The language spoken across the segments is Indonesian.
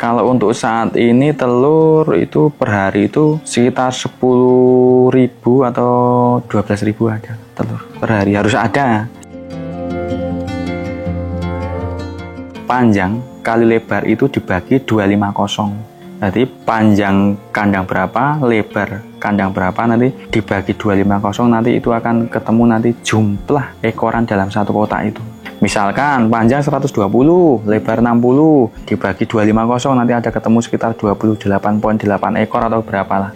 Kalau untuk saat ini telur itu per hari itu sekitar 10.000 atau 12.000 ada telur per hari, harus ada. Panjang kali lebar itu dibagi 250. Jadi panjang kandang berapa, lebar kandang berapa, nanti dibagi 250, nanti itu akan ketemu nanti jumlah ekoran dalam satu kotak itu. Misalkan panjang 120, lebar 60, dibagi 250, nanti ada ketemu sekitar 28,8 ekor atau berapalah.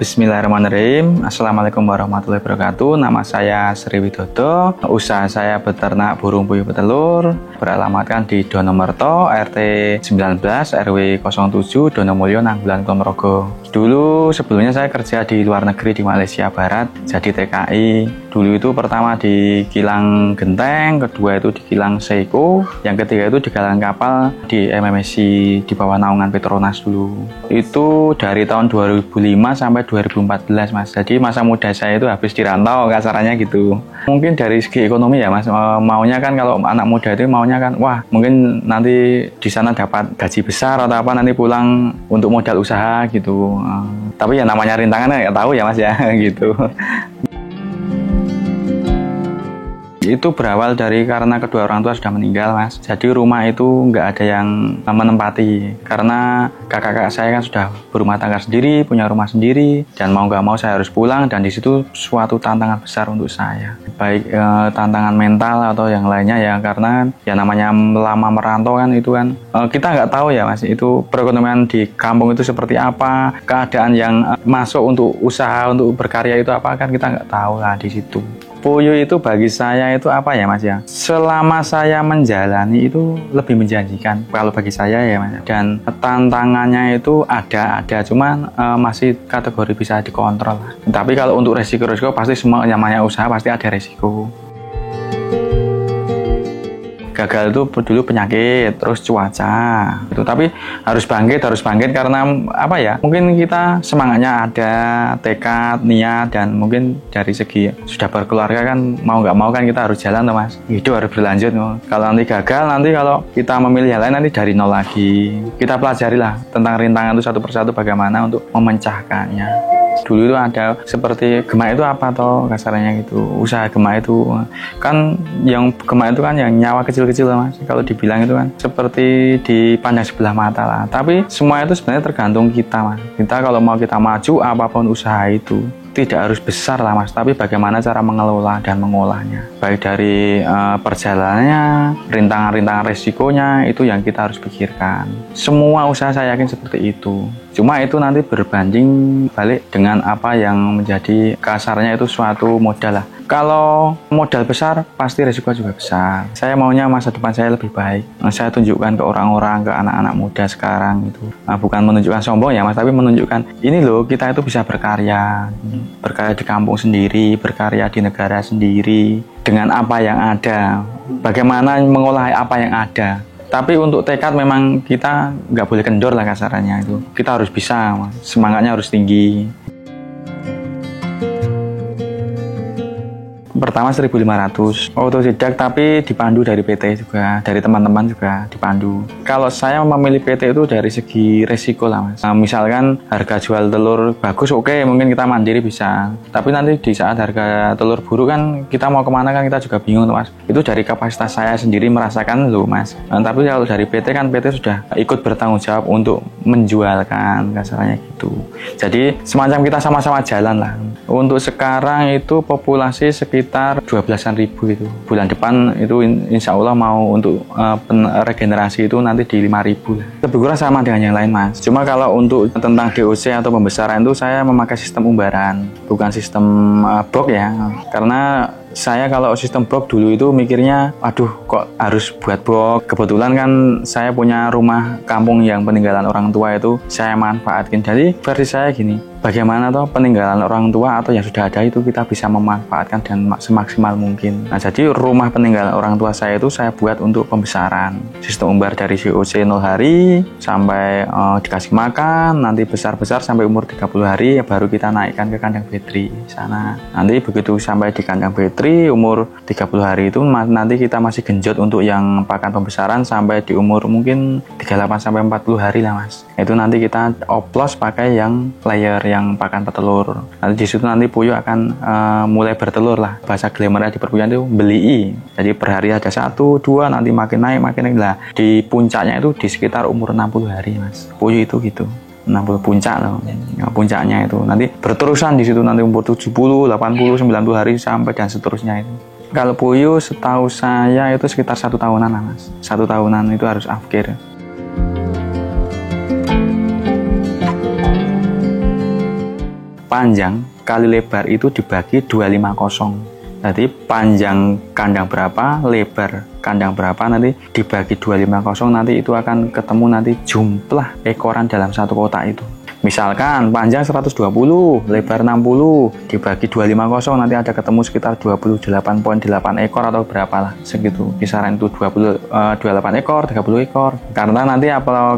Bismillahirrahmanirrahim. Assalamualaikum warahmatullahi wabarakatuh. Nama saya Sri Widodo. Usaha saya beternak burung puyuh petelur. Beralamatkan di Donomerto, RT 19, RW 07, Donomulyo, Nanggulan, Kulonprogo. Dulu sebelumnya saya kerja di luar negeri di Malaysia Barat, jadi TKI. Dulu itu pertama di kilang Genteng, kedua itu di kilang Seiko, yang ketiga itu di kilang kapal di MMSC di bawah naungan Petronas dulu. Itu dari tahun 2005 sampai 2014 Mas. Jadi masa muda saya itu habis di rantau kasarannya gitu. Mungkin dari segi ekonomi ya Mas, maunya kan kalau anak muda itu maunya kan wah mungkin nanti di sana dapat gaji besar atau apa, nanti pulang untuk modal usaha gitu. Tapi ya namanya rintangan nggak tahu ya Mas ya gitu. Itu berawal dari karena kedua orang tua sudah meninggal Mas. Jadi rumah itu nggak ada yang menempati. Karena kakak-kakak saya kan sudah berumah tangga sendiri, punya rumah sendiri. Dan mau nggak mau saya harus pulang. Dan di situ suatu tantangan besar untuk saya. Baik tantangan mental atau yang lainnya ya. Karena ya namanya lama merantau kan itu kan. Kita nggak tahu ya Mas. Itu perekonomian di kampung itu seperti apa. Keadaan yang masuk untuk usaha, untuk berkarya itu apa kan kita nggak tahu lah di situ. Puyuh itu bagi saya itu apa ya Mas ya? Selama saya menjalani itu lebih menjanjikan kalau bagi saya ya Mas. Dan tantangannya itu ada cuman masih kategori bisa dikontrol. Tapi kalau untuk resiko pasti semua yang namanya usaha pasti ada resiko. Gagal itu dulu penyakit, terus cuaca itu, tapi harus bangkit karena apa ya, mungkin kita semangatnya ada, tekad, niat, dan mungkin dari segi sudah berkeluarga kan mau nggak mau kan kita harus jalan tuh Mas, hidup harus berlanjut. Kalau nanti gagal, nanti kalau kita memilih hal lain nanti dari nol lagi. Kita pelajarilah tentang rintangan itu satu persatu bagaimana untuk memecahkannya. Dulu itu ada seperti gemak itu apa toh kasarnya gitu, usaha gemak itu kan, yang gemak itu kan yang nyawa kecil-kecil Mas, kalau dibilang itu kan seperti dipandang sebelah mata lah. Tapi semua itu sebenarnya tergantung kita Mas. Kita kalau mau kita maju apapun usaha itu tidak harus besar lah Mas, tapi bagaimana cara mengelola dan mengolahnya. Baik dari perjalanannya, rintangan-rintangan resikonya, itu yang kita harus pikirkan. Semua usaha saya yakin seperti itu. Cuma itu nanti berbanding balik dengan apa yang menjadi kasarnya itu suatu modal lah. Kalau modal besar, pasti resiko juga besar. Saya maunya masa depan saya lebih baik. Saya tunjukkan ke orang-orang, ke anak-anak muda sekarang itu. Bukan menunjukkan sombong ya Mas, tapi menunjukkan ini loh kita itu bisa berkarya. Berkarya di kampung sendiri, berkarya di negara sendiri. Dengan apa yang ada. Bagaimana mengolah apa yang ada. Tapi untuk tekad memang kita nggak boleh kendor lah kasarannya itu. Kita harus bisa, semangatnya harus tinggi. Pertama 1.500 otodidak, tapi dipandu dari PT juga, dari teman-teman juga dipandu. Kalau saya memilih PT itu dari segi resiko lah Mas. Misalkan harga jual telur bagus, oke, mungkin kita mandiri bisa. Tapi nanti di saat harga telur buruk kan kita mau kemana kan kita juga bingung Mas. Itu dari kapasitas saya sendiri merasakan loh Mas. Tapi kalau dari PT kan PT sudah ikut bertanggung jawab untuk menjualkan kasarnya gitu. Jadi semacam kita sama-sama jalan lah. Untuk sekarang itu populasi sekitar 12.000 itu. Bulan depan itu insya Allah mau untuk regenerasi itu nanti di 5.000. Lebih kurang sama dengan yang lain Mas. Cuma kalau untuk tentang DOC atau pembesaran itu saya memakai sistem umbaran, bukan sistem box ya. Karena saya kalau sistem box dulu itu mikirnya, aduh kok harus buat box. Kebetulan kan saya punya rumah kampung yang peninggalan orang tua itu saya manfaatkan. Jadi versi saya gini, bagaimana toh peninggalan orang tua atau yang sudah ada itu kita bisa memanfaatkan dan semaksimal mungkin. Nah, jadi rumah peninggalan orang tua saya itu saya buat untuk pembesaran. Sistem umbar dari COC 0 hari sampai dikasih makan, nanti besar-besar sampai umur 30 hari ya baru kita naikkan ke kandang battery sana. Nanti begitu sampai di kandang battery umur 30 hari itu nanti kita masih genjot untuk yang pakan pembesaran sampai di umur mungkin 38 sampai 40 hari lah Mas. Itu nanti kita oplos pakai yang layer yang pakan petelur. Nanti di situ nanti puyuh akan mulai bertelur lah. Bahasa glamournya di perpuyuhan itu beli. Jadi per hari ada 1, 2, nanti makin naik lah. Di puncaknya itu di sekitar umur 60 hari Mas. Puyuh itu gitu. 60 puncak loh. Ya, puncaknya itu nanti berterusan di situ nanti umur 70, 80, 90 hari sampai dan seterusnya itu. Kalau puyuh setahu saya itu sekitar 1 tahunan lah Mas. 1 tahunan itu harus afkir. Panjang kali lebar itu dibagi 250. Jadi panjang kandang berapa, lebar kandang berapa nanti dibagi 250, nanti itu akan ketemu nanti jumlah ekoran dalam satu kotak itu. Misalkan panjang 120, lebar 60, dibagi 250 nanti ada ketemu sekitar 28,8 ekor atau berapalah segitu. Kisaran itu 28 ekor, 30 ekor. Karena nanti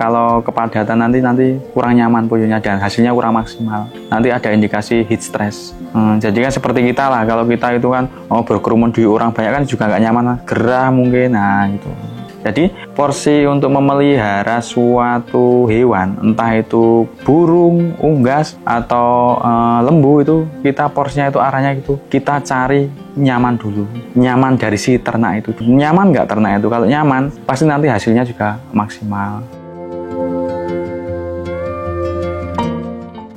kalau kepadatan nanti kurang nyaman puyuhnya dan hasilnya kurang maksimal. Nanti ada indikasi heat stress. Jadi kan seperti kita lah, kalau kita itu kan berkerumun di orang banyak kan juga nggak nyaman, gerah mungkin, nah gitu. Jadi porsi untuk memelihara suatu hewan, entah itu burung, unggas, atau lembu itu kita porsinya itu arahnya gitu, kita cari nyaman dulu. Nyaman dari si ternak itu. Nyaman nggak ternak itu? Kalau nyaman, pasti nanti hasilnya juga maksimal.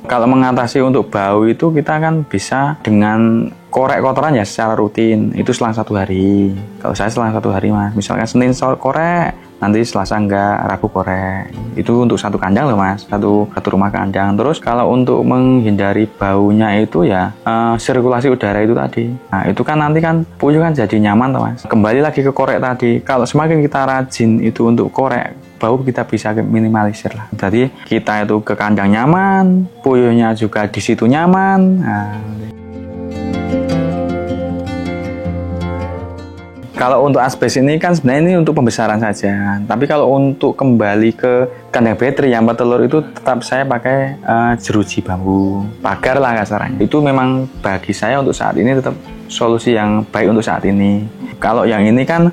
Kalau mengatasi untuk bau itu kita kan bisa dengan korek kotoran ya secara rutin, itu selang 1 hari. Kalau saya selang 1 hari Mas, misalkan Senin korek, nanti Selasa enggak, Rabu korek. Itu untuk satu kandang loh Mas, satu rumah kandang. Terus kalau untuk menghindari baunya itu ya sirkulasi udara itu tadi. Nah itu kan nanti kan puyuh kan jadi nyaman tuh Mas. Kembali lagi ke korek tadi, kalau semakin kita rajin itu untuk korek, bau kita bisa minimalisir lah. Jadi kita itu ke kandang nyaman, puyuhnya juga di situ nyaman. Nah, kalau untuk asbes ini kan sebenarnya ini untuk pembesaran saja. Tapi kalau untuk kembali ke kandang battery yang petelur itu tetap saya pakai jeruji bambu, pagar lah kasarnya. Itu memang bagi saya untuk saat ini tetap solusi yang baik untuk saat ini. Kalau yang ini kan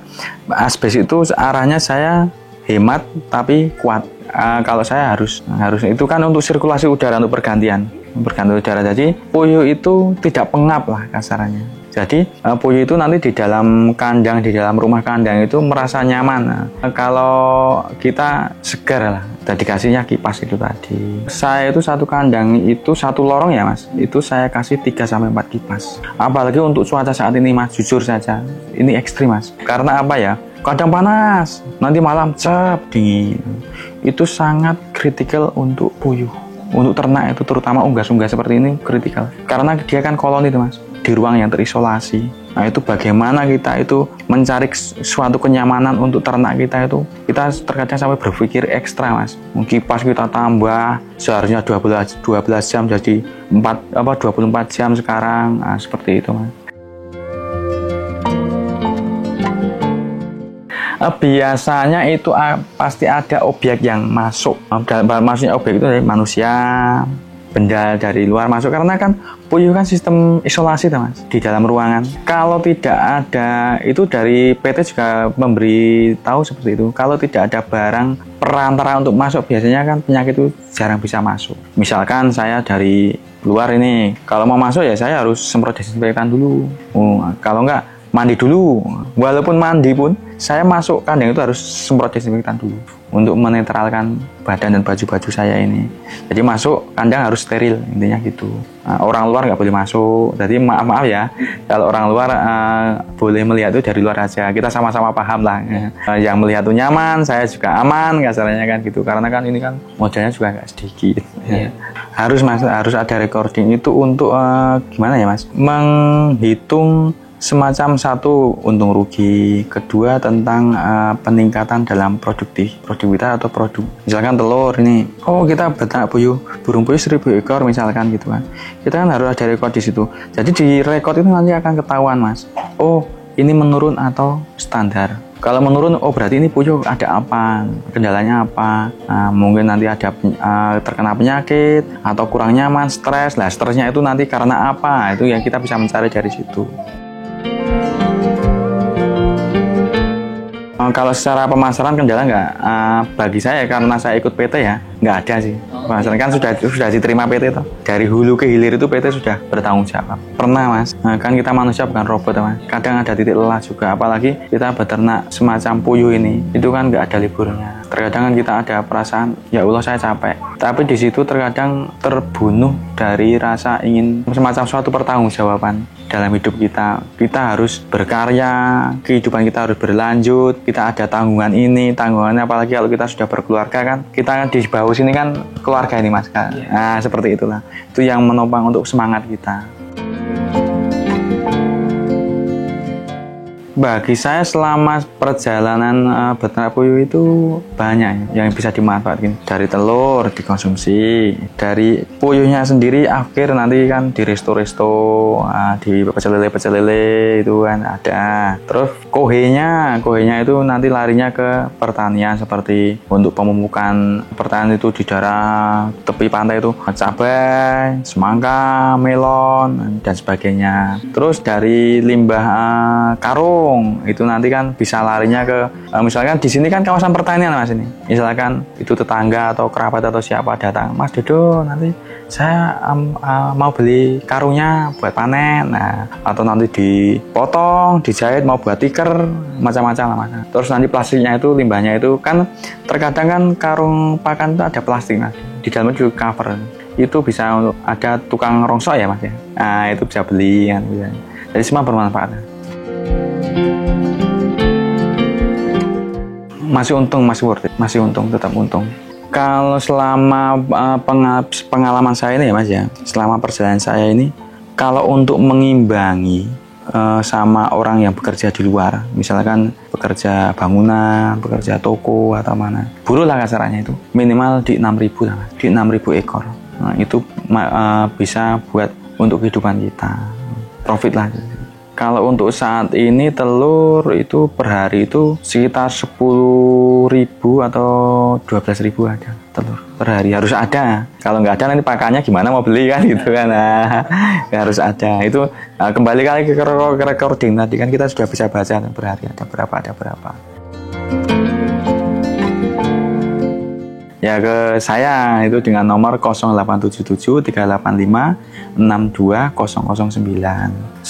asbes itu arahnya saya hemat tapi kuat. Kalau saya harus itu kan untuk sirkulasi udara, untuk pergantian udara. Jadi puyuh itu tidak pengap lah kasarannya. Jadi puyuh itu nanti di dalam kandang, di dalam rumah kandang itu merasa nyaman. Kalau kita segar lah, dikasihnya kipas itu tadi. Saya itu satu kandang itu satu lorong ya Mas, itu saya kasih 3-4 kipas. Apalagi untuk cuaca saat ini Mas, jujur saja ini ekstrim Mas. Karena apa ya? Kadang panas, nanti malam dingin. Itu sangat kritikal untuk puyuh. Untuk ternak itu terutama unggas-unggas seperti ini kritikal. Karena dia kan koloni itu Mas, di ruang yang terisolasi. Nah itu bagaimana kita itu mencari suatu kenyamanan untuk ternak kita itu, kita terkadang sampai berpikir ekstra Mas. Kipas kita tambah, seharusnya 12 jam jadi 24 jam sekarang. Nah, seperti itu Mas. Biasanya itu pasti ada objek yang masuk. Maksudnya objek itu dari manusia, benda dari luar masuk, karena kan puyuh kan sistem isolasi Mas, di dalam ruangan. Kalau tidak ada, itu dari PT juga memberi tahu seperti itu. Kalau tidak ada barang perantara untuk masuk, biasanya kan penyakit itu jarang bisa masuk. Misalkan saya dari luar ini, kalau mau masuk ya saya harus semprot desinfektan dulu. Kalau enggak, mandi dulu. Walaupun mandi pun saya masuk kandang itu harus semprot desinfektan dulu untuk menetralkan badan dan baju-baju saya ini. Jadi masuk kandang harus steril, intinya gitu. Orang luar nggak boleh masuk. Jadi maaf ya, kalau orang luar boleh melihat itu dari luar aja. Kita sama-sama paham lah. Yang melihat itu nyaman, saya juga aman, kasarnya kan gitu. Karena kan ini kan modalnya juga nggak sedikit. Yeah. Harus ada recording itu untuk gimana ya Mas? Menghitung semacam satu untung rugi, kedua tentang peningkatan dalam produktivitas atau produk. Misalkan telur ini, oh kita beternak burung puyuh 1000 ekor misalkan gitu kan. Kita kan harus ada rekod di situ. Jadi di rekod itu nanti akan ketahuan Mas. Oh, ini menurun atau standar. Kalau menurun, oh berarti ini puyuh ada apa, kendalanya apa, mungkin nanti ada terkena penyakit, atau kurang nyaman, stres. Nah, stresnya itu nanti karena apa, itu yang kita bisa mencari dari situ. Kalau secara pemasaran kendala nggak, bagi saya karena saya ikut PT ya, nggak ada sih. Pemasaran kan sudah diterima PT itu. Dari hulu ke hilir itu PT sudah bertanggung jawab. Pernah Mas, kan kita manusia bukan robot Mas. Kadang ada titik lelah juga, apalagi kita beternak semacam puyuh ini, itu kan nggak ada liburnya. Terkadang kan kita ada perasaan, ya Allah saya capek. Tapi di situ terkadang terbunuh dari rasa ingin semacam suatu pertanggungjawaban dalam hidup kita. Kita harus berkarya, kehidupan kita harus berlanjut, kita ada tanggungan ini, tanggungannya, apalagi kalau kita sudah berkeluarga kan, kita kan di bawah sini kan keluarga ini Mas kan. Nah seperti itulah, itu yang menopang untuk semangat kita. Bagi saya selama perjalanan beternak puyuh itu banyak yang bisa dimanfaatkan. Dari telur dikonsumsi, dari puyuhnya sendiri akhir nanti kan di resto-resto, di pecel lele itu kan ada. Terus kohenya itu nanti larinya ke pertanian, seperti untuk pemupukan pertanian itu di daerah tepi pantai itu cabai, semangka, melon dan sebagainya. Terus dari limbah karung itu nanti kan bisa larinya ke misalkan di sini kan kawasan pertanian Mas ini. Misalkan itu tetangga atau kerabat atau siapa datang, Mas Dodo nanti saya mau beli karungnya buat panen. Nah, atau nanti dipotong, dijahit mau buat tikar, macam-macam lah Mas. Terus nanti plastiknya itu, limbahnya itu kan terkadang kan karung pakan itu ada plastik Mas. Di dalamnya juga cover. Itu bisa untuk ada tukang rongsok ya Mas ya. Nah, itu bisa beli kan. Jadi semua bermanfaat. Masih untung, masih worth it, masih untung, tetap untung. Kalau selama pengalaman saya ini ya Mas ya, selama perjalanan saya ini, kalau untuk mengimbangi sama orang yang bekerja di luar, misalkan bekerja bangunan, bekerja toko atau mana, buruh lah kasarannya itu, minimal di 6.000 lah, di 6.000 ekor. Nah, itu bisa buat untuk kehidupan kita, profit lah. Kalau untuk saat ini telur itu per hari itu sekitar 10.000 atau 12.000 ada telur per hari, harus ada. Kalau nggak ada nanti pakannya gimana mau beli kan gitu kan. Nah, harus ada. Itu kembali kali ke recording tadi kan kita sudah bisa baca per hari ada berapa. Ya ke saya itu dengan nomor 0877 385 62009.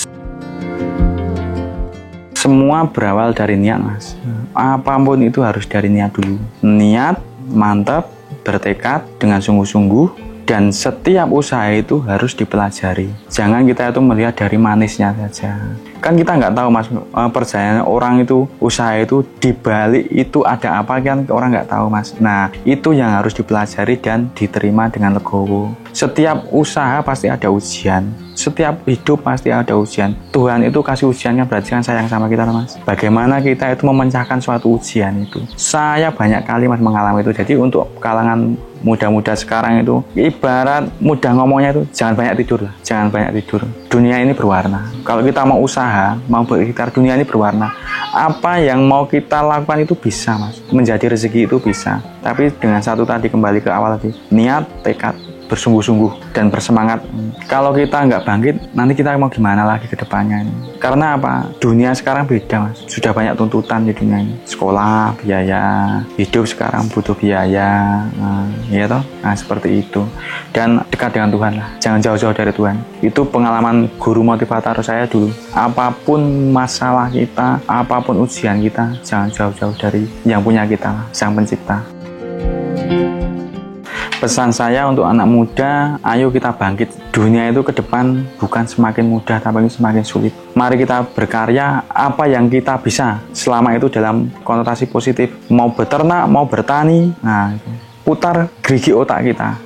Semua berawal dari niat Mas. Apapun itu harus dari niat dulu. Niat, mantap, bertekad dengan sungguh-sungguh, dan setiap usaha itu harus dipelajari. Jangan kita itu melihat dari manisnya saja. Kan kita nggak tahu Mas, perjalanan orang itu, usaha itu dibalik itu ada apa kan orang nggak tahu Mas. Nah itu yang harus dipelajari dan diterima dengan legowo. Setiap usaha pasti ada ujian, setiap hidup pasti ada ujian. Tuhan itu kasih ujian kan berarti kan sayang sama kita Mas. Bagaimana kita itu memecahkan suatu ujian itu. Saya banyak kali Mas mengalami itu. Jadi untuk kalangan muda-muda sekarang itu ibarat mudah ngomongnya itu jangan banyak tidur lah, jangan banyak tidur. Dunia ini berwarna. Kalau kita mau usaha, mau berikhtiar, dunia ini berwarna. Apa yang mau kita lakukan itu bisa Mas, menjadi rezeki itu bisa. Tapi dengan satu tadi, kembali ke awal tadi, niat, tekad, bersungguh-sungguh dan bersemangat. Kalau kita nggak bangkit, nanti kita mau gimana lagi ke depannya ini? Karena apa? Dunia sekarang beda Mas. Sudah banyak tuntutan di dunia ini. Sekolah, biaya, hidup sekarang butuh biaya, ya toh? Nah seperti itu. Dan dekat dengan Tuhan lah. Jangan jauh-jauh dari Tuhan. Itu pengalaman guru motivator saya dulu. Apapun masalah kita, apapun ujian kita, jangan jauh-jauh dari yang punya kita, Sang Pencipta. Pesan saya untuk anak muda, ayo kita bangkit. Dunia itu ke depan bukan semakin mudah, tapi semakin sulit. Mari kita berkarya apa yang kita bisa. Selama itu dalam konotasi positif. Mau beternak, mau bertani. Nah, putar gerigi otak kita.